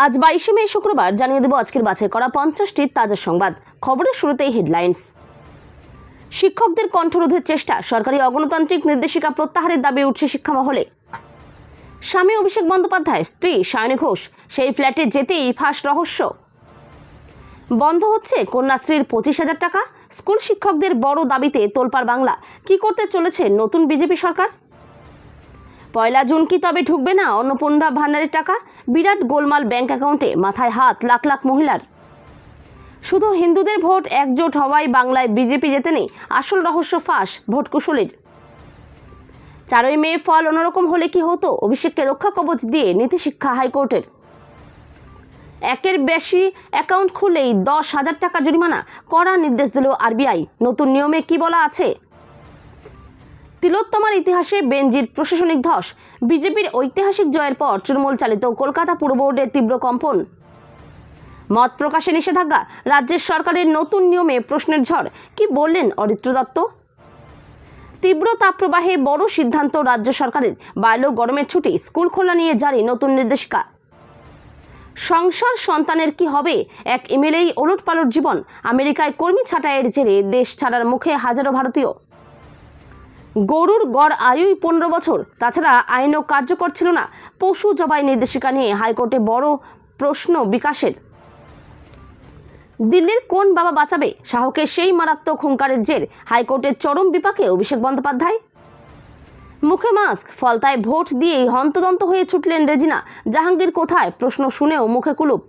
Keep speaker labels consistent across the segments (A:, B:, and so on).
A: আজ 22শে মে শুক্রবার জানিয়ে দেব আজকের বাছাই করা 50টি তাজা সংবাদ। খবরের শুরুতেই হেডলাইন্স। শিক্ষকদের কণ্ঠরোধের চেষ্টা, সরকারি অগণতান্ত্রিক নির্দেশিকা প্রত্যাহারের দাবি উঠছে শিক্ষা মহলে। স্বামী অভিষেক বন্দ্যোপাধ্যায়, স্ত্রী সায়নী ঘোষ, সেই ফ্ল্যাটে যেতেই ফাঁস রহস্য। বন্ধ হচ্ছে কন্যাশ্রীর 25,000 টাকা। স্কুল শিক্ষকদের বড় দাবিতে তোলপাড় বাংলা। কি করতে চলেছে নতুন বিজেপি সরকার? 1 জুন কি তবে ঢুকবে না অন্নপূর্ণা ভান্ডারের টাকা? বিরাট গোলমাল ব্যাংক অ্যাকাউন্টে, মাথায় হাত লাখ লাখ মহিলার। শুধু হিন্দুদের ভোট একজোট হওয়ায় বাংলায় বিজেপি জেতে নেই, আসল রহস্য ফাঁস ভোট কুশলীর। 4ই মে ফল অন্যরকম হলে কি হতো? অভিষেককে রক্ষা কবচ দিয়ে নীতিশিক্ষা হাইকোর্টের। একের বেশি অ্যাকাউন্ট খুললেই 10,000 টাকা জরিমানা, কড়া নির্দেশ দিল আরবিআই। নতুন নিয়মে কি বলা আছে? তিলোত্তমার ইতিহাসে বেনজির প্রশাসনিক ধস। বিজেপির ঐতিহাসিক জয়ের পর তৃণমূল চালিত কলকাতা পুর বোর্ডের তীব্র কম্পন। মত প্রকাশে নিষেধাজ্ঞা, রাজ্যের সরকারের নতুন নিয়মে প্রশ্নের ঝড়। কি বললেন অরিত্র দত্ত? তীব্র তাপপ্রবাহে বড় সিদ্ধান্ত রাজ্য সরকারের, বাড়ল গরমের ছুটি। স্কুল খোলা নিয়ে জারি নতুন নির্দেশিকা। সংসার সন্তানের কি হবে? এক ইমেলেই ওলটপালট জীবন। আমেরিকায় কর্মী ছাঁটাইয়ের জেরে দেশ ছাড়ার মুখে হাজারো ভারতীয়। গরুর গড় আয়ুই 15 বছর, তাছাড়া আইনও কার্যকর ছিল না। পশু জবাই নির্দেশিকা নিয়ে হাইকোর্টে বড় প্রশ্ন বিকাশের। দিল্লির কোন বাবা বাঁচাবে? শাহকে সেই মারাত্মক হুঙ্কারের জের হাইকোর্টের চরম বিপাকে অভিষেক বন্দ্যোপাধ্যায়। মুখে মাস্ক, ফলতায় ভোট দিয়েই হন্তদন্ত হয়ে ছুটলেন রেজিনা। জাহাঙ্গীর কোথায়? প্রশ্ন শুনেও মুখে কুলুপ।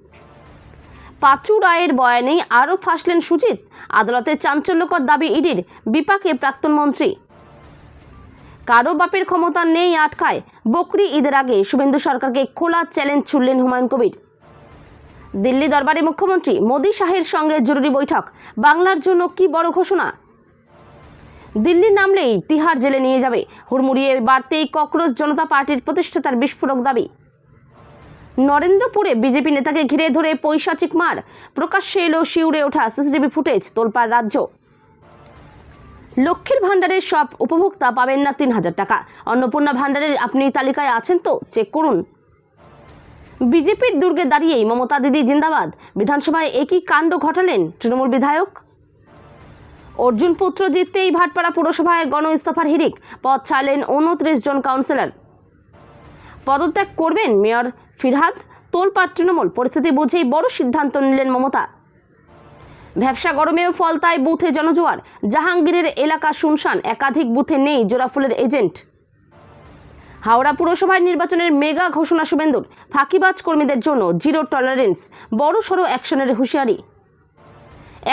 A: পাঁচু রায়ের বয়ানেই আরও ফাঁসলেন সুজিত। আদালতে চাঞ্চল্যকর দাবি ইডির, বিপাকে প্রাক্তন মন্ত্রী। কারো বাপের ক্ষমতা নেই আটকায়। বকরি ঈদের আগে শুভেন্দু সরকারকে খোলা চ্যালেঞ্জ ছুড়লেন হুমায়ুন কবির। দিল্লি দরবারে মুখ্যমন্ত্রী মোদি শাহের সঙ্গে জরুরি বৈঠক। বাংলার জন্য কি বড় ঘোষণা? দিল্লি নামলেই তিহার জেলে নিয়ে যাবে। হুড়মুড়িয়ে বাড়তেই ককরোচ জনতা পার্টির প্রতিষ্ঠাতার বিস্ফোরক দাবি। নরেন্দ্রপুরে বিজেপি নেতাকে ঘিরে ধরে পৈশাচিক মার। প্রকাশ্যে এলো শিউরে ওঠা সিসিটিভি ফুটেজ, তোলপাড় রাজ্য। লক্ষ্মীর ভান্ডারের সব উপভোক্তা পাবেন না 3,000 টাকা। অন্নপূর্ণা ভান্ডারের আপনি তালিকায় আছেন তো? চেক করুন। বিজেপির দুর্গে দাঁড়িয়েই মমতা দিদি জিন্দাবাদ। বিধানসভায় একই কাণ্ড ঘটালেন তৃণমূল বিধায়ক। অর্জুন পুত্র জিততেই ভাটপাড়া পুরসভায় গণ ইস্তফার হিড়িক। পদ ছাড়লেন 29 জন কাউন্সিলর। পদত্যাগ করবেন মেয়র ফিরহাদ। তোলপাড় তৃণমূল, পরিস্থিতি বুঝেই বড় সিদ্ধান্ত নিলেন মমতা। ব্যবসা গরমেও ফলতায় বুথে জনজোয়ার। জাহাঙ্গীরের এলাকা শুনশান, একাধিক বুথে নেই জোড়াফুলের এজেন্ট। হাওড়া পুরসভায় নির্বাচনের মেগা ঘোষণা শুভেন্দুর। ফাঁকিবাজ কর্মীদের জন্য জিরো টলারেন্স, বড়সড় অ্যাকশনের হুঁশিয়ারি।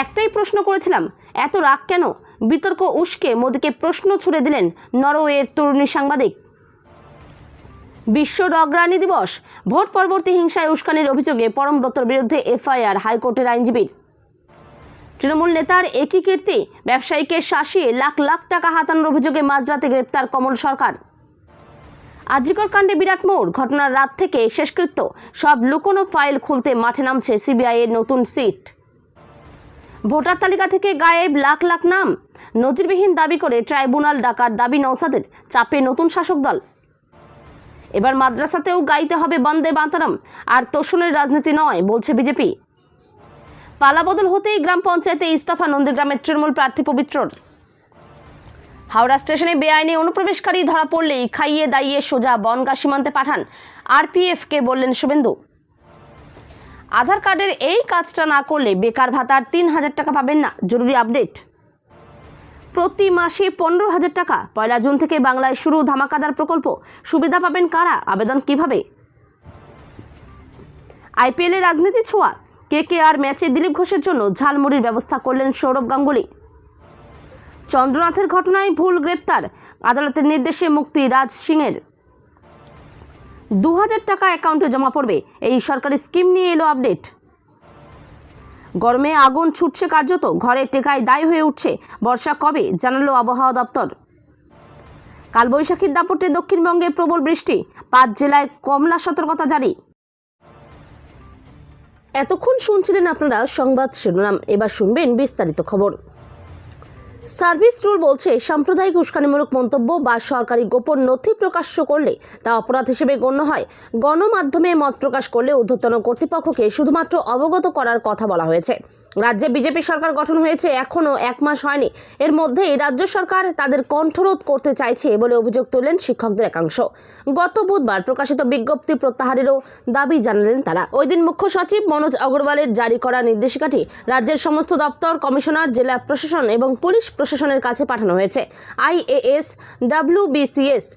A: একটাই প্রশ্ন করেছিলাম, এত রাগ কেন? বিতর্ক উস্কে মোদীকে প্রশ্ন ছুড়ে দিলেন নরওয়ের তরুণী সাংবাদিক। বিশ্ব অগ্রণী দিবস। ভোট পরবর্তী হিংসায় উস্কানির অভিযোগে পরমব্রতর বিরুদ্ধে এফআইআর হাইকোর্টের আইনজীবীর। তৃণমূল নেতার একই কীর্তি, ব্যবসায়ীকে শাসিয়ে লাখ লাখ টাকা হাতানোর অভিযোগে মাঝরাতে গ্রেপ্তার কমল সরকার। আজিকর কাণ্ডে বিরাট মোড়, ঘটনার রাত থেকে শেষকৃত্য। সব লুকোনো ফাইল খুলতে মাঠে নামছে সিবিআই এর নতুন সিট। ভোটার তালিকা থেকে গায়েব লাখ লাখ নাম। নজিরবিহীন দাবি করে ট্রাইব্যুনাল ডাকার দাবি নওশাদের। চাপে নতুন শাসক দল। এবার মাদ্রাসাতেও গাইতে হবে বন্দে মাতরম। আর তোষণের রাজনীতি নয় বলছে বিজেপি। পালাবদল হতেই গ্রাম পঞ্চায়েতে ইস্তফা নন্দীগ্রামের তৃণমূল প্রার্থী পবিত্রর। হাওড়া স্টেশনে বেআইনি অনুপ্রবেশকারী ধরা পড়লেই খাইয়ে দাইয়ে সোজা বনগাঁ সীমান্তে পাঠান আরপিএফকে, বললেন শুভেন্দু। আধার কার্ডের এই কাজটা না করলে বেকার ভাতার 3,000 টাকা পাবেন না। জরুরি আপডেট। প্রতি মাসে 15,000 টাকা। 1 জুন থেকে বাংলায় শুরু ধামাকাদার প্রকল্প। সুবিধা পাবেন কারা? আবেদন কিভাবে? আইপিএলে রাজনীতি ছোঁয়া। কেকেআর ম্যাচে দিলীপ ঘোষের জন্য ঝালমুড়ির ব্যবস্থা করলেন সৌরভ গাঙ্গুলি। চন্দ্রনাথের ঘটনায় ভুল গ্রেপ্তার, আদালতের নির্দেশে মুক্তি রাজ সিংয়ের। 2,000 টাকা অ্যাকাউন্টে জমা পড়বে, এই সরকারি স্কিম নিয়ে এলো আপডেট। গরমে আগুন ছুটছে কার্যত, ঘরে টেকায় দায় হয়ে উঠছে। বর্ষা কবে? জানালো আবহাওয়া দপ্তর। কালবৈশাখীর দাপটে দক্ষিণবঙ্গে প্রবল বৃষ্টি, 5 জেলায় কমলা সতর্কতা জারি। এতক্ষণ শুনছিলেন আপনারা সংবাদ শিরোনাম, এবার শুনবেন বিস্তারিত খবর। সার্ভিস রুল বলছে সাম্প্রদায়িক উস্কানিমূলক মন্তব্য বা সরকারি গোপন নথি প্রকাশ্য করলে তা অপরাধ হিসেবে গণ্য হয়। গণমাধ্যমে মত প্রকাশ করলে ঊর্ধ্বতন কর্তৃপক্ষকে শুধুমাত্র অবগত করার কথা বলা হয়েছে। রাজ্যে বিজেপি সরকার গঠন হয়েছে এখনও 1 মাস হয়নি। এর মধ্যেই রাজ্য সরকার তাদের কণ্ঠরোধ করতে চাইছে বলে অভিযোগ তুললেন শিক্ষকদের একাংশ। গত বুধবার প্রকাশিত বিজ্ঞপ্তি প্রত্যাহারেরও দাবি জানালেন তারা। ওই দিন মুখ্য সচিব মনোজ অগ্রওয়ালের জারি করা নির্দেশিকাটি রাজ্যের সমস্ত দপ্তর, কমিশনার, জেলা প্রশাসন এবং পুলিশ প্রশাসনের কাছে পাঠানো হয়েছে। IAS, WBCS,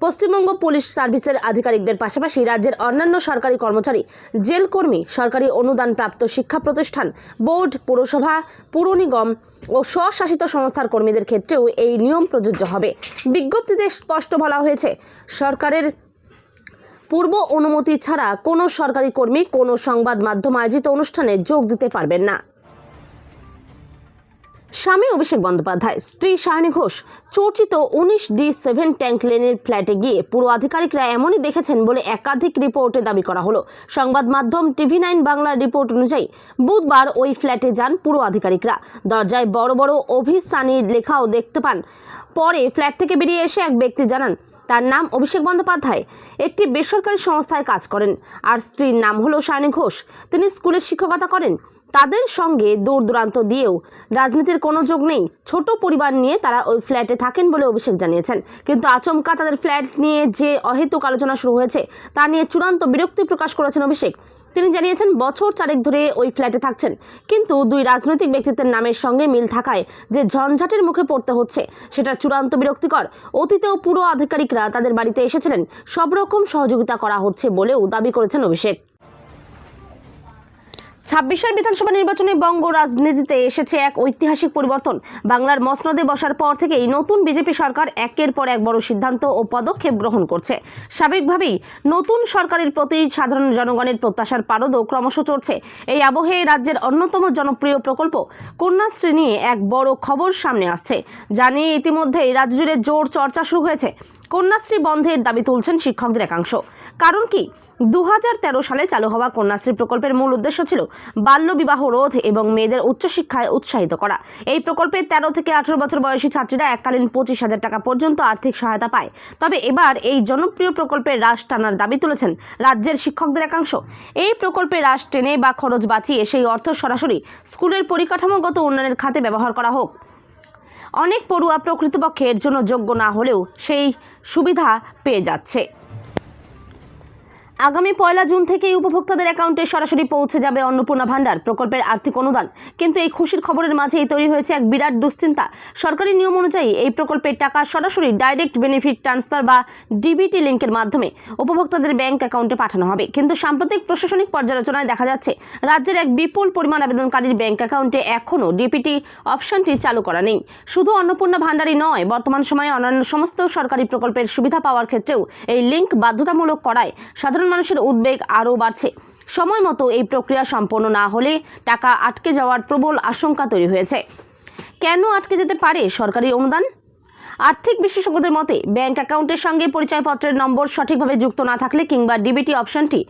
A: পশ্চিমবঙ্গ পুলিশ সার্ভিসের আধিকারিকদের পাশাপাশি রাজ্যের অন্যান্য সরকারি কর্মচারী, জেল কর্মী, সরকারি অনুদানপ্রাপ্ত শিক্ষা প্রতিষ্ঠান, বোর্ড, পুরসভা, পুর নিগম ও স্বশাসিত সংস্থার কর্মীদের ক্ষেত্রেও এই নিয়ম প্রযোজ্য হবে। বিজ্ঞপ্তিতে স্পষ্ট বলা হয়েছে, সরকারের পূর্ব অনুমতি ছাড়া কোনো সরকারি কর্মী কোনো সংবাদ মাধ্যম আয়োজিত অনুষ্ঠানে যোগ দিতে পারবেন না। স্বামী অভিষেক বন্দ্যোপাধ্যায়, স্ত্রী সায়নী ঘোষ চর্চিত 19D7 ট্যাঙ্ক লেনের ফ্ল্যাটে গিয়ে পুরো আধিকারিকরা এমনই দেখেছেন বলে একাধিক রিপোর্টে দাবি করা হলো। সংবাদ মাধ্যম TV9 বাংলার রিপোর্ট অনুযায়ী বুধবার ওই ফ্ল্যাটে যান পুরো আধিকারিকরা। দরজায় বড় বড় অভিসানী লেখাও দেখতে পান। পরে ফ্ল্যাট থেকে বেরিয়ে এসে এক ব্যক্তি জানান তার নাম অভিষেক বন্দ্যোপাধ্যায়, একটি বেসরকারি সংস্থায় কাজ করেন, আর স্ত্রীর নাম হলো সায়নী ঘোষ, তিনি স্কুলে শিক্ষকতা করেন। তাদের সঙ্গে দূর দূরান্ত দিয়েও রাজনীতির কোনো যোগ নেই। ছোট পরিবার নিয়ে তারা ওই ফ্ল্যাটে থাকেন বলে অভিষেক জানিয়েছেন। কিন্তু আচমকা তাদের ফ্ল্যাট নিয়ে যে অহেতুক আলোচনা শুরু হয়েছে তা নিয়ে চূড়ান্ত বিরক্তি প্রকাশ করেছেন অভিষেক। তিনি জানিয়েছেন বছর 4 ধরে ওই ফ্ল্যাটে থাকছেন, কিন্তু 2 রাজনৈতিক ব্যক্তিত্বের নামের সঙ্গে মিল থাকায় যে ঝঞ্ঝাটের মুখে পড়তে হচ্ছে সেটা চূড়ান্ত বিরক্তিকর। অতীতেও পুরো আধিকারিকরা তাদের বাড়িতে এসেছিলেন, সব রকম সহযোগিতা করা হচ্ছে বলেও দাবি করেছেন অভিষেক। 26 বিধানসভা নির্বাচনে বঙ্গ রাজনীতিতে এসেছে এক ঐতিহাসিক পরিবর্তন। বাংলার মসনদে বসার পর থেকেই নতুন বিজেপি সরকার একের পর এক বড় সিদ্ধান্ত ও পদক্ষেপ গ্রহণ করছে। স্বাভাবিকভাবেই নতুন সরকারের প্রতি সাধারণ জনগণের প্রত্যাশার পারদও ক্রমশ চড়ছে। এই আবহে রাজ্যের অন্যতম জনপ্রিয় প্রকল্প কন্যাশ্রী নিয়ে এক বড় খবর সামনে আসছে, যা নিয়ে ইতিমধ্যেই রাজ্য জুড়ে জোর চর্চা শুরু হয়েছে। কন্যাশ্রী বন্ধের দাবি তুলছেন শিক্ষকদের একাংশ। কারণ কি, 2013 সালে চালু হওয়া কন্যাশ্রী প্রকল্পের মূল উদ্দেশ্য ছিল বাল্যবিবাহ রোধ এবং মেয়েদের উচ্চশিক্ষায় উৎসাহিত করা। এই প্রকল্পে 13 থেকে 18 বছর বয়সী ছাত্রীরা এককালীন 25,000 টাকা পর্যন্ত আর্থিক সহায়তা পায়। তবে এবার এই জনপ্রিয় প্রকল্পের হ্রাস টানার দাবি তুলেছেন রাজ্যের শিক্ষকদের একাংশ। এই প্রকল্পে হ্রাস টেনে বা খরচ বাঁচিয়ে সেই অর্থ সরাসরি স্কুলের পরিকাঠামোগত উন্নয়নের খাতে ব্যবহার করা হোক। অনেক পড়ুয়া প্রকৃতপক্ষে এর জন্য যোগ্য না হলেও সেই সুবিধা পেয়ে যাচ্ছে। আগামী 1 জুন থেকেই উপভোক্তাদের অ্যাকাউন্টে সরাসরি পৌঁছে যাবে অন্নপূর্ণা ভান্ডার প্রকল্পের আর্থিক অনুদান। কিন্তু এই খুশির খবরের মাঝেই তৈরি হয়েছে এক বিরাট দুশ্চিন্তা। সরকারি নিয়ম অনুযায়ী এই প্রকল্পের টাকা সরাসরি ডাইরেক্ট বেনিফিট ট্রান্সফার বা DBT লিঙ্কের মাধ্যমে উপভোক্তাদের ব্যাংক অ্যাকাউন্টে পাঠানো হবে। কিন্তু সাম্প্রতিক প্রশাসনিক পর্যালোচনায় দেখা যাচ্ছে রাজ্যের এক বিপুল পরিমাণ আবেদনকারীর ব্যাংক অ্যাকাউন্টে এখনও DBT অপশনটি চালু করা নেই। শুধু অন্নপূর্ণা ভান্ডারই নয়, বর্তমান সময়ে অন্যান্য সমস্ত সরকারি প্রকল্পের সুবিধা পাওয়ার ক্ষেত্রেও এই লিঙ্ক বাধ্যতামূলক করায় সাধারণ মানুষের উদ্বেগ আরও বাড়ছে। সময় মতো এই প্রক্রিয়া সম্পন্ন না হলে টাকা আটকে যাওয়ার প্রবল আশঙ্কা তৈরি হয়েছে। কেন আটকে যেতে পারে সরকারি অনুদান? আর্থিক বিশেষজ্ঞদের মতে, ব্যাংক অ্যাকাউন্টের সঙ্গে পরিচয়পত্রের নম্বর সঠিকভাবে যুক্ত না থাকলে কিংবা DBT অপশনটি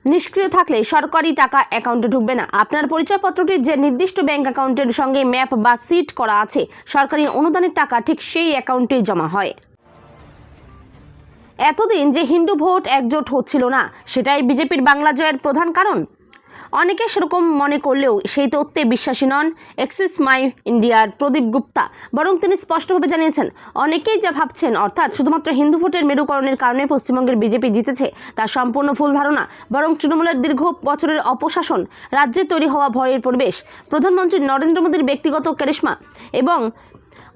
A: নিষ্ক্রিয় থাকলে সরকারি টাকা অ্যাকাউন্টে ঢুকবে না। আপনার পরিচয়পত্রটি যে নির্দিষ্ট ব্যাংক অ্যাকাউন্টের সঙ্গে ম্যাপ বা সিট করা আছে, সরকারি অনুদানের টাকা ঠিক সেই অ্যাকাউন্টেই জমা হয়। এতদিন যে হিন্দু ভোট একজোট হচ্ছিল না, সেটাই বিজেপির বাংলা জয়ের প্রধান কারণ। অনেকে সেরকম মনে করলেও সেই তথ্যে বিশ্বাসী নন এক্সিস মাই ইন্ডিয়ার প্রদীপ গুপ্তা। বরং তিনি স্পষ্টভাবে জানিয়েছেন, অনেকেই যা ভাবছেন, অর্থাৎ শুধুমাত্র হিন্দু ভোটের মেরুকরণের কারণে পশ্চিমবঙ্গের বিজেপি জিতেছে, তা সম্পূর্ণ ভুল ধারণা। বরং তৃণমূলের দীর্ঘ বছরের অপশাসন, রাজ্যে তৈরি হওয়া ভয়ের পরিবেশ, প্রধানমন্ত্রী নরেন্দ্র মোদীর ব্যক্তিগত ক্যারিশমা এবং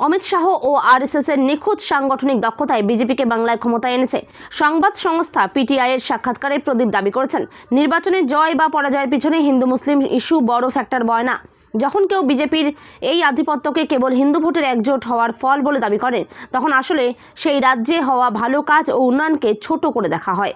A: অমিত শাহ ও RSS-এর নিখুঁত সাংগঠনিক দক্ষতায় বিজেপিকে বাংলায় ক্ষমতায় এনেছে। সংবাদ সংস্থা PTI এর সাক্ষাৎকারে প্রদীপ দাবি করেছেন, নির্বাচনে জয় বা পরাজয়ের পিছনে হিন্দু মুসলিম ইস্যু বড় ফ্যাক্টর বয় না। যখন কেউ বিজেপির এই আধিপত্যকে কেবল হিন্দু ভোটের একজোট হওয়ার ফল বলে দাবি করে, তখন আসলে সেই রাজ্যে হওয়া ভালো কাজ ও উন্নয়নকে ছোট করে দেখা হয়।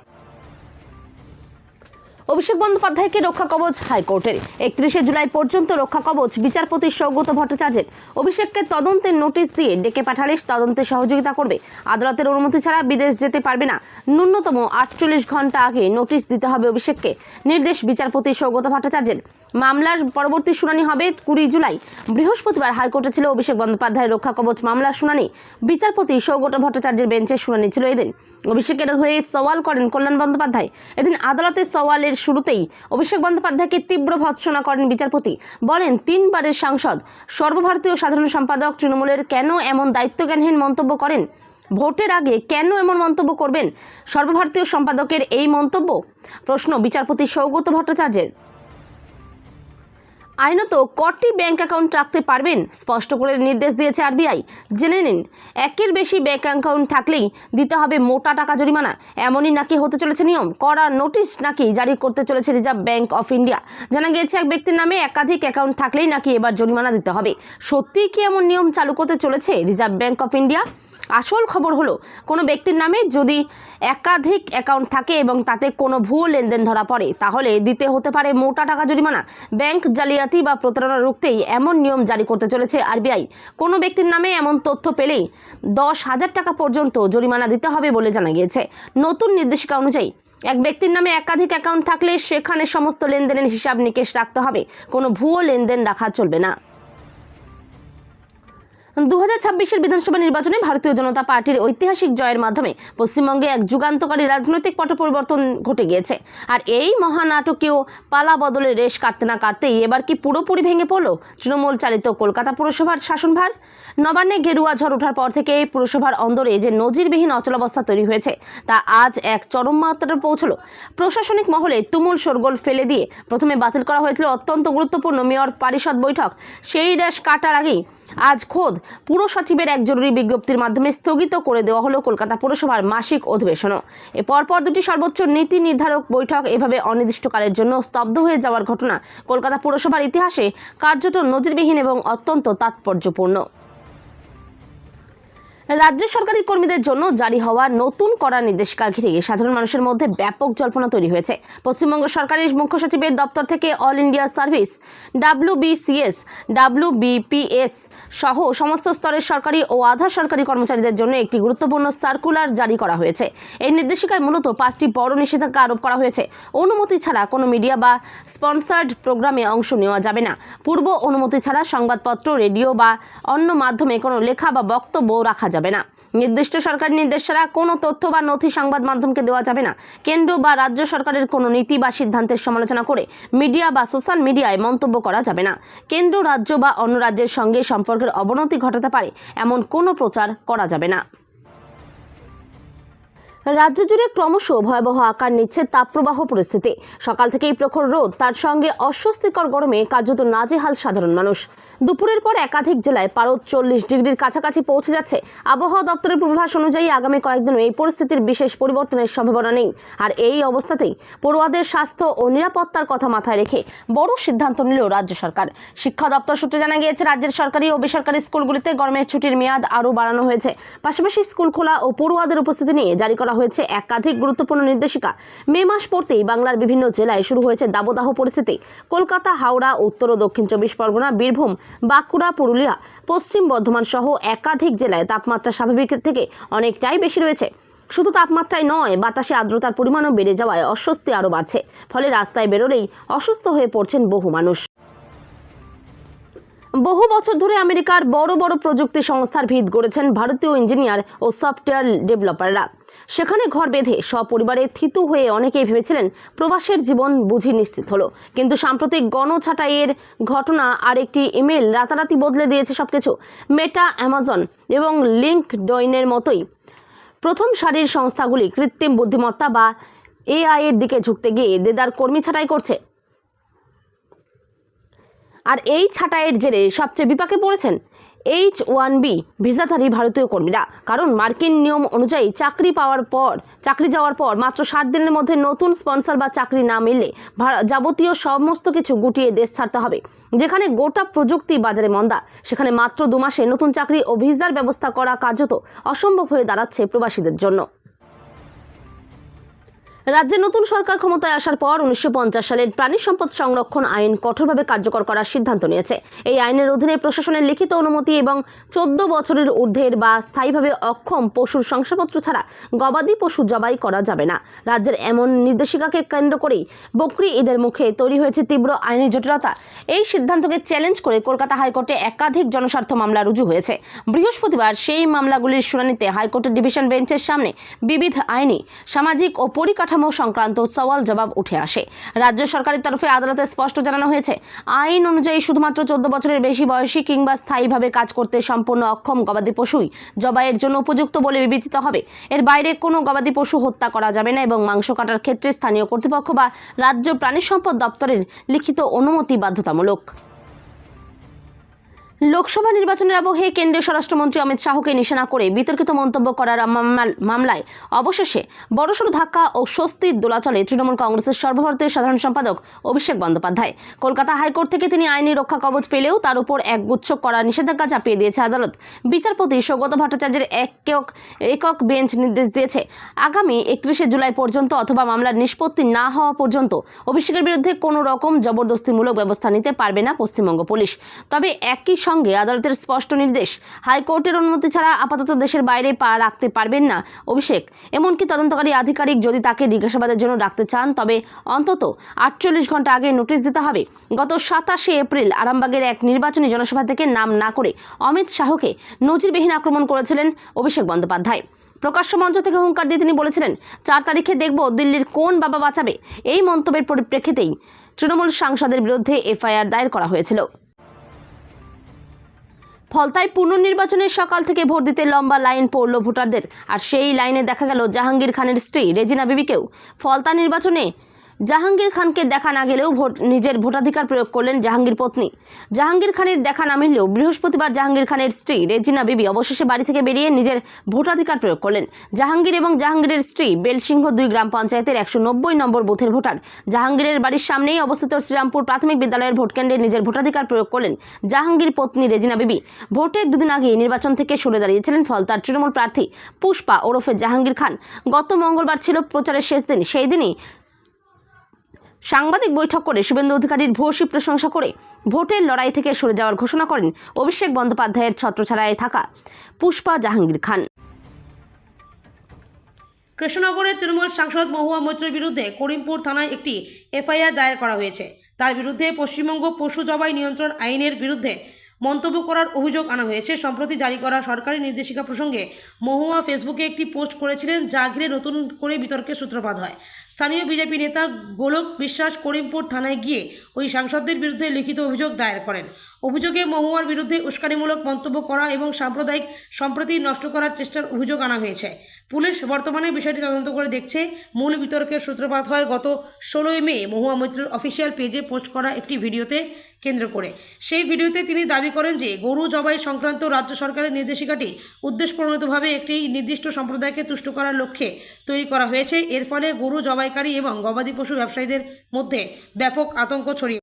A: অভিষেক বন্দ্যোপাধ্যায়কে রক্ষা কবচ হাইকোর্টের। 31শে জুলাই পর্যন্ত রক্ষা কবচ বিচারপতি সৌগত ভট্টাচার্যের। অভিষেককে তদন্তের নোটিশ দিয়ে ডেকে পাঠালে তদন্তে সহযোগিতা করবে। আদালতের অনুমতি ছাড়া বিদেশ যেতে পারবে না। ন্যূনতম 48 ঘন্টা আগে নোটিশ দিতে হবে অভিষেককে, নির্দেশ বিচারপতি সৌগত ভট্টাচার্যের। মামলার পরবর্তী শুনানি হবে 20 জুলাই। বৃহস্পতিবার হাইকোর্টে ছিল অভিষেক বন্দ্যোপাধ্যায়ের রক্ষা কবচ মামলার শুনানি। বিচারপতি সৌগত ভট্টাচার্যের বেঞ্চে শুনানি ছিল এদিন। অভিষেকের হয়ে সওয়াল করেন কল্যাণ বন্দ্যোপাধ্যায়। এদিন আদালতে সওয়ালের শুরুতেই অভিষেক বন্দ্যোপাধ্যায়কে তীব্র ভৎসনা করেন বিচারপতি। বলেন, 3 বারের সাংসদ, সর্বভারতীয় সাধারণ সম্পাদক তৃণমূলের কেন এমন দায়িত্বজ্ঞানহীন মন্তব্য করেন? ভোটের আগে কেন এমন মন্তব্য করবেন? সর্বভারতীয় সম্পাদকের এই মন্তব্য? প্রশ্ন বিচারপতি সৌগত ভট্টাচার্যের। আইনত কটি ব্যাংক অ্যাকাউন্ট রাখতে পারবেন স্পষ্ট করে নির্দেশ দিয়েছে আরবিআই। জেনে নিন, 1-এর বেশি ব্যাংক অ্যাকাউন্ট থাকলেই দিতে হবে মোটা টাকা জরিমানা। এমনই নাকি হতে চলেছে নিয়ম। কড়া নোটিশ নাকি জারি করতে চলেছে রিজার্ভ ব্যাংক অফ ইন্ডিয়া। জানা গিয়েছে, এক ব্যক্তির নামে একাধিক অ্যাকাউন্ট থাকলেই নাকি এবার জরিমানা দিতে হবে। সত্যিই কি এমন নিয়ম চালু করতে চলেছে রিজার্ভ ব্যাংক অফ ইন্ডিয়া? আসল খবর হলো, কোনো ব্যক্তির নামে যদি একাধিক অ্যাকাউন্ট থাকে এবং তাতে কোনো ভুয়ো লেনদেন ধরা পড়ে, তাহলে দিতে হতে পারে মোটা টাকা জরিমানা। ব্যাংক জালিয়াতি বা প্রতারণা রুখতেই এমন নিয়ম জারি করতে চলেছে আরবিআই। কোনো ব্যক্তির নামে এমন তথ্য পেলেই 10,000 টাকা পর্যন্ত জরিমানা দিতে হবে বলে জানা গিয়েছে। নতুন নির্দেশিকা অনুযায়ী এক ব্যক্তির নামে একাধিক অ্যাকাউন্ট থাকলে সেখানে সমস্ত লেনদেনের হিসাব নিকেশ রাখতে হবে। কোনো ভুয়ো লেনদেন রাখা চলবে না। 2026-এর বিধানসভা নির্বাচনে ভারতীয় জনতা পার্টির ঐতিহাসিক জয়ের মাধ্যমে পশ্চিমবঙ্গে এক যুগান্তকারী রাজনৈতিক পট পরিবর্তন ঘটে গিয়েছে। আর এই মহানাটকীয় পালা বদলের রেশ কাটতে না কাটতেই এবার কি পুরোপুরি ভেঙে পড়ল তৃণমূল চালিত কলকাতা পুরসভার শাসনভার? নবান্নে গেরুয়া ঝড় ওঠার পর থেকে পুরসভার অন্দরে যে নজিরবিহীন অচলাবস্থা তৈরি হয়েছে, তা আজ এক চরম মাত্রায় পৌঁছল। প্রশাসনিক মহলে তুমুল শোরগোল ফেলে দিয়ে প্রথমে বাতিল করা হয়েছিল অত্যন্ত গুরুত্বপূর্ণ মেয়র পরিষদ বৈঠক। সেই রেশ কাটার আগেই আজ খোদ পুর সচিবের এক জরুরি বিজ্ঞপ্তির মাধ্যমে স্থগিত করে দেওয়া হলো কলকাতা পুরসভার মাসিক অধিবেশনও। এ পরপর দুটি সর্বোচ্চ নীতি নির্ধারক বৈঠক এভাবে অনির্দিষ্টকালের জন্য স্তব্ধ হয়ে যাওয়ার ঘটনা কলকাতা পুরসভার ইতিহাসে কার্যত নজিরবিহীন এবং অত্যন্ত তাৎপর্যপূর্ণ। রাজ্য সরকারি কর্মীদের জন্য জারি হওয়া নতুন কড়া নির্দেশিকা ঘিরে সাধারণ মানুষের মধ্যে ব্যাপক জল্পনা তৈরি হয়েছে। পশ্চিমবঙ্গ সরকারের মুখ্য সচিবের দপ্তর থেকে all India service, WBCS, WBPS সহ সমস্ত স্তরের সরকারি ও আধা সরকারি কর্মচারীদের জন্য একটি গুরুত্বপূর্ণ সার্কুলার জারি করা হয়েছে। এই নির্দেশিকায় মূলত 5টি বড় নিষেধাজ্ঞা আরোপ করা হয়েছে। অনুমতি ছাড়া কোনো মিডিয়া বা স্পন্সার্ড প্রোগ্রামে অংশ নেওয়া যাবে না। পূর্ব অনুমতি ছাড়া সংবাদপত্র, রেডিও বা অন্য মাধ্যমে কোনো লেখা বা বক্তব্য রাখা যাবে না। নির্দিষ্ট সরকারি নির্দেশ ছাড়া কোনো তথ্য বা নথি সংবাদ মাধ্যমকে দেওয়া যাবে না। কেন্দ্র বা রাজ্য সরকারের কোনো নীতি বা সিদ্ধান্তের সমালোচনা করে মিডিয়া বা সোশ্যাল মিডিয়ায় মন্তব্য করা যাবে না। কেন্দ্র, রাজ্য বা অন্য রাজ্যের সঙ্গে সম্পর্কের অবনতি ঘটাতে পারে এমন কোনো প্রচার করা যাবে না। রাজ্য জুড়ে ক্রমশ ভয়াবহ আকার নিচ্ছে তাপপ্রবাহ পরিস্থিতি। সকাল থেকেই প্রখর রোদ, তার সঙ্গে অস্বস্তিকর গরমে কার্যত নাজেহাল সাধারণ মানুষ। দুপুরের পর একাধিক জেলায় পারদ 40 ডিগ্রির কাছাকাছি পৌঁছে যাচ্ছে। আবহাওয়া দপ্তরের পূর্বাভাস অনুযায়ী আগামী কয়েকদিনও এই পরিস্থিতির বিশেষ পরিবর্তনের সম্ভাবনা নেই। আর এই অবস্থাতেই পড়ুয়াদের স্বাস্থ্য ও নিরাপত্তার কথা মাথায় রেখে বড় সিদ্ধান্ত নিল রাজ্য সরকার। শিক্ষা দপ্তর সূত্রে জানা গিয়েছে, রাজ্যের সরকারি ও বেসরকারি স্কুলগুলিতে গরমের ছুটির মেয়াদ আরও বাড়ানো হয়েছে। পাশাপাশি স্কুল খোলা ও পড়ুয়াদের উপস্থিতি নিয়ে জারি করা হয়েছে একাধিক গুরুত্বপূর্ণ নির্দেশিকা। মে মাস পড়তেই বাংলার বিভিন্ন জেলায় শুরু হয়েছে দাবদাহ পরিস্থিতি। কলকাতা, হাওড়া, উত্তর ও দক্ষিণ 24 পরগনা, বীরভূম, বাঁকুড়া, পুরুলিয়া, পশ্চিম বর্ধমান সহ একাধিক জেলায় তাপমাত্রা স্বাভাবিকের থেকে অনেকটাই বেশি রয়েছে। শুধু তাপমাত্রায় নয়, বাতাসে আর্দ্রতার পরিমাণও বেড়ে যাওয়ায় অস্বস্তি আরও বাড়ছে। ফলে রাস্তায় বেরোলেই অসুস্থ হয়ে পড়ছেন বহু মানুষ। বহু বছর ধরে আমেরিকার বড় বড় প্রযুক্তি সংস্থার ভিত গড়েছেন ভারতীয় ইঞ্জিনিয়ার ও সফটওয়্যার ডেভেলপাররা। সেখানে ঘর বেঁধে সপরিবারে থিতু হয়ে অনেকেই ভেবেছিলেন প্রবাসের জীবন বুঝি নিশ্চিত হলো। কিন্তু সাম্প্রতিক গণছাঁটাইয়ের ঘটনা আর একটি ইমেল রাতারাতি বদলে দিয়েছে সবকিছু। মেটা, অ্যামাজন এবং লিঙ্কডইনের মতোই প্রথম সারির সংস্থাগুলি কৃত্রিম বুদ্ধিমত্তা বা AI এর দিকে ঝুঁকতে গিয়ে দেদার কর্মী ছাঁটাই করছে। আর এই ছাঁটাইয়ের জেরে সবচেয়ে বিপাকে পড়েছেন H-1B ভিসাধারী ভারতীয় কর্মীরা। কারণ মার্কিন নিয়ম অনুযায়ী চাকরি যাওয়ার পর মাত্র 60 দিনের মধ্যে নতুন স্পন্সর বা চাকরি না মিললে যাবতীয় সমস্ত কিছু গুটিয়ে দেশ ছাড়তে হবে। যেখানে গোটা প্রযুক্তি বাজারে মন্দা, সেখানে মাত্র 2 মাসে নতুন চাকরি ও ভিসার ব্যবস্থা করা কার্যত অসম্ভব হয়ে দাঁড়াচ্ছে প্রবাসীদের জন্য। রাজ্যে নতুন সরকার ক্ষমতায় আসার পর 1950 সালের প্রাণী সম্পদ সংরক্ষণ আইন কঠোরভাবে কার্যকর করার সিদ্ধান্ত নিয়েছে। এই আইনের অধীনে প্রশাসনের লিখিত অনুমতি এবং 14 বছরের ঊর্ধ্বের বা স্থায়ীভাবে অক্ষম পশুর শংসাপত্র ছাড়া গবাদি পশু জবাই করা যাবে না। রাজ্যের এমন নির্দেশিকাকে কেন্দ্র করেই বকরি ঈদের মুখে তৈরি হয়েছে তীব্র আইনি জটিলতা। এই সিদ্ধান্তকে চ্যালেঞ্জ করে কলকাতা হাইকোর্টে একাধিক জনস্বার্থ মামলা রুজু হয়েছে। বৃহস্পতিবার সেই মামলাগুলির শুনানিতে হাইকোর্টের ডিভিশন বেঞ্চের সামনে বিবিধ আইনি, সামাজিক ও পরিকাঠামো সংক্রান্ত সওয়াল জবাব উঠে আসে। রাজ্য সরকারের তরফে আদালতে স্পষ্ট জানানো হয়েছে, আইন অনুযায়ী শুধুমাত্র 14 বছরের বেশি বয়সী কিংবা স্থায়ীভাবে কাজ করতে সম্পূর্ণ অক্ষম গবাদি পশুই জবাইয়ের জন্য উপযুক্ত বলে বিবেচিত হবে। এর বাইরে কোনো গবাদি পশু হত্যা করা যাবে না এবং মাংস কাটার ক্ষেত্রে স্থানীয় কর্তৃপক্ষ বা রাজ্য প্রাণী সম্পদ দপ্তরের লিখিত অনুমতি বাধ্যতামূলক। লোকসভা নির্বাচনের আবহে কেন্দ্রীয় স্বরাষ্ট্রমন্ত্রী অমিত শাহকে নিশানা করে বিতর্কিত মন্তব্য করার মামলায় অবশেষে বড়সড় ধাক্কা ও স্বস্তির দোলাচলে তৃণমূল কংগ্রেসের সর্বভারতীয় সাধারণ সম্পাদক অভিষেক বন্দ্যোপাধ্যায়। কলকাতা হাইকোর্ট থেকে তিনি আইনি রক্ষা কবচ পেলেও তার উপর একগুচ্ছ করা নিষেধাজ্ঞা চাপিয়ে দিয়েছে আদালত। বিচারপতি সৌগত ভট্টাচার্যের একক বেঞ্চ নির্দেশ দিয়েছে, আগামী 31 জুলাই পর্যন্ত অথবা মামলার নিষ্পত্তি না হওয়া পর্যন্ত অভিষেকের বিরুদ্ধে কোনো রকম জবরদস্তিমূলক ব্যবস্থা নিতে পারবে না পশ্চিমবঙ্গ পুলিশ। তবে একই সঙ্গে আদালতের স্পষ্ট নির্দেশ, হাইকোর্টের অনুমতি ছাড়া আপাতত দেশের বাইরে পা রাখতে পারবেন না অভিষেক। এমনকি তদন্তকারী আধিকারিক যদি তাকে জিজ্ঞাসাবাদের জন্য ডাকতে চান তবে অন্তত 48 ঘন্টা আগে নোটিশ দিতে হবে। গত 27 এপ্রিল আরামবাগের এক নির্বাচনী জনসভা থেকে নাম না করে অমিত শাহকে নজিরবিহীন আক্রমণ করেছিলেন অভিষেক বন্দ্যোপাধ্যায়। প্রকাশ্য মঞ্চ থেকে হুঙ্কার দিয়ে তিনি বলেছিলেন, 4 তারিখে দেখব দিল্লির কোন বাবা বাঁচাবে। এই মন্তব্যের পরিপ্রেক্ষিতেই তৃণমূল সাংসদের বিরুদ্ধে এফআইআর দায়ের করা হয়েছিল। ফলতায় পুনর্নির্বাচনের সকাল থেকে ভোট দিতে লম্বা লাইন পড়ল ভোটারদের। আর সেই লাইনে দেখা গেল জাহাঙ্গীর খানের স্ত্রী রেজিনা বিবিকেও। ফলতা নির্বাচনে জাহাঙ্গীর খানকে দেখা না গেলেও নিজের ভোটাধিকার প্রয়োগ করলেন জাহাঙ্গীর পত্নী। জাহাঙ্গীর খানের দেখা না মিললেও বৃহস্পতিবার জাহাঙ্গীর খানের স্ত্রী রেজিনা বিবি অবশেষে বাড়ি থেকে বেরিয়ে নিজের ভোটাধিকার প্রয়োগ করলেন। জাহাঙ্গীর এবং জাহাঙ্গীরের স্ত্রী বেলসিংহ 2 গ্রাম পঞ্চায়েতের 190 নম্বর বুথের ভোটার। জাহাঙ্গীরের বাড়ির সামনেই অবস্থিত শ্রীরামপুর প্রাথমিক বিদ্যালয়ের ভোটকেন্দ্রে নিজের ভোটাধিকার প্রয়োগ করলেন জাহাঙ্গীর পত্নী রেজিনা বিবি। ভোটের 2 দিন আগে নির্বাচন থেকে সরে দাঁড়িয়েছিলেন ফলতার তৃণমূল প্রার্থী পুষ্পা ওরফে জাহাঙ্গীর খান। গত মঙ্গলবার ছিল প্রচারের শেষ দিন। সেই দিনই সাংবাদিক বৈঠক করে শুভেন্দু অধিকারীর ভূয়সী প্রশংসা করে ভোটের লড়াই থেকে সরে যাওয়ার ঘোষণা করেন অভিষেক বন্দ্যোপাধ্যায়ের ছত্রছায়ায় থাকা পুষ্পা জাহাঙ্গীর খান।
B: কৃষ্ণনগরের তৃণমূল সাংসদ মহুয়া মৈত্রের বিরুদ্ধে করিমপুর থানায় একটি এফআইআর দায়ের করা হয়েছে। তার বিরুদ্ধে পশ্চিমবঙ্গ পশু জবাই নিয়ন্ত্রণ আইনের বিরুদ্ধে মন্তব্য করার অভিযোগ আনা হয়েছে। সম্প্রতি জারি করা সরকারি নির্দেশিকা প্রসঙ্গে মহুয়া ফেসবুকে একটি পোস্ট করেছিলেন, যা ঘিরে নতুন করে বিতর্কের সূত্রপাত হয়। স্থানীয় বিজেপি নেতা গোলক বিশ্বাস করিমপুর থানায় গিয়ে ওই সাংসদদের বিরুদ্ধে লিখিত অভিযোগ দায়ের করেন। অভিযোগে মহুয়ার বিরুদ্ধে উস্কানিমূলক মন্তব্য করা এবং সাম্প্রদায়িক সম্প্রীতি নষ্ট করার চেষ্টার অভিযোগ আনা হয়েছে। পুলিশ বর্তমানে বিষয়টি তদন্ত করে দেখছে। মূল বিতর্কের সূত্রপাত হয় গত 16 মে মহুয়া মৈত্রের অফিসিয়াল পেজে পোস্ট করা একটি ভিডিওতে কেন্দ্র করে। সেই ভিডিওতে তিনি দাবি করেন যে গরু জবাই সংক্রান্ত রাজ্য সরকারের নির্দেশিকাটি উদ্দেশ্যপ্রণোদিতভাবে একটি নির্দিষ্ট সম্প্রদায়কে তুষ্ট করার লক্ষ্যে তৈরি করা হয়েছে। এর ফলে গরু জবাইকারী এবং গবাদি পশু ব্যবসায়ীদের মধ্যে ব্যাপক আতঙ্ক ছড়িয়ে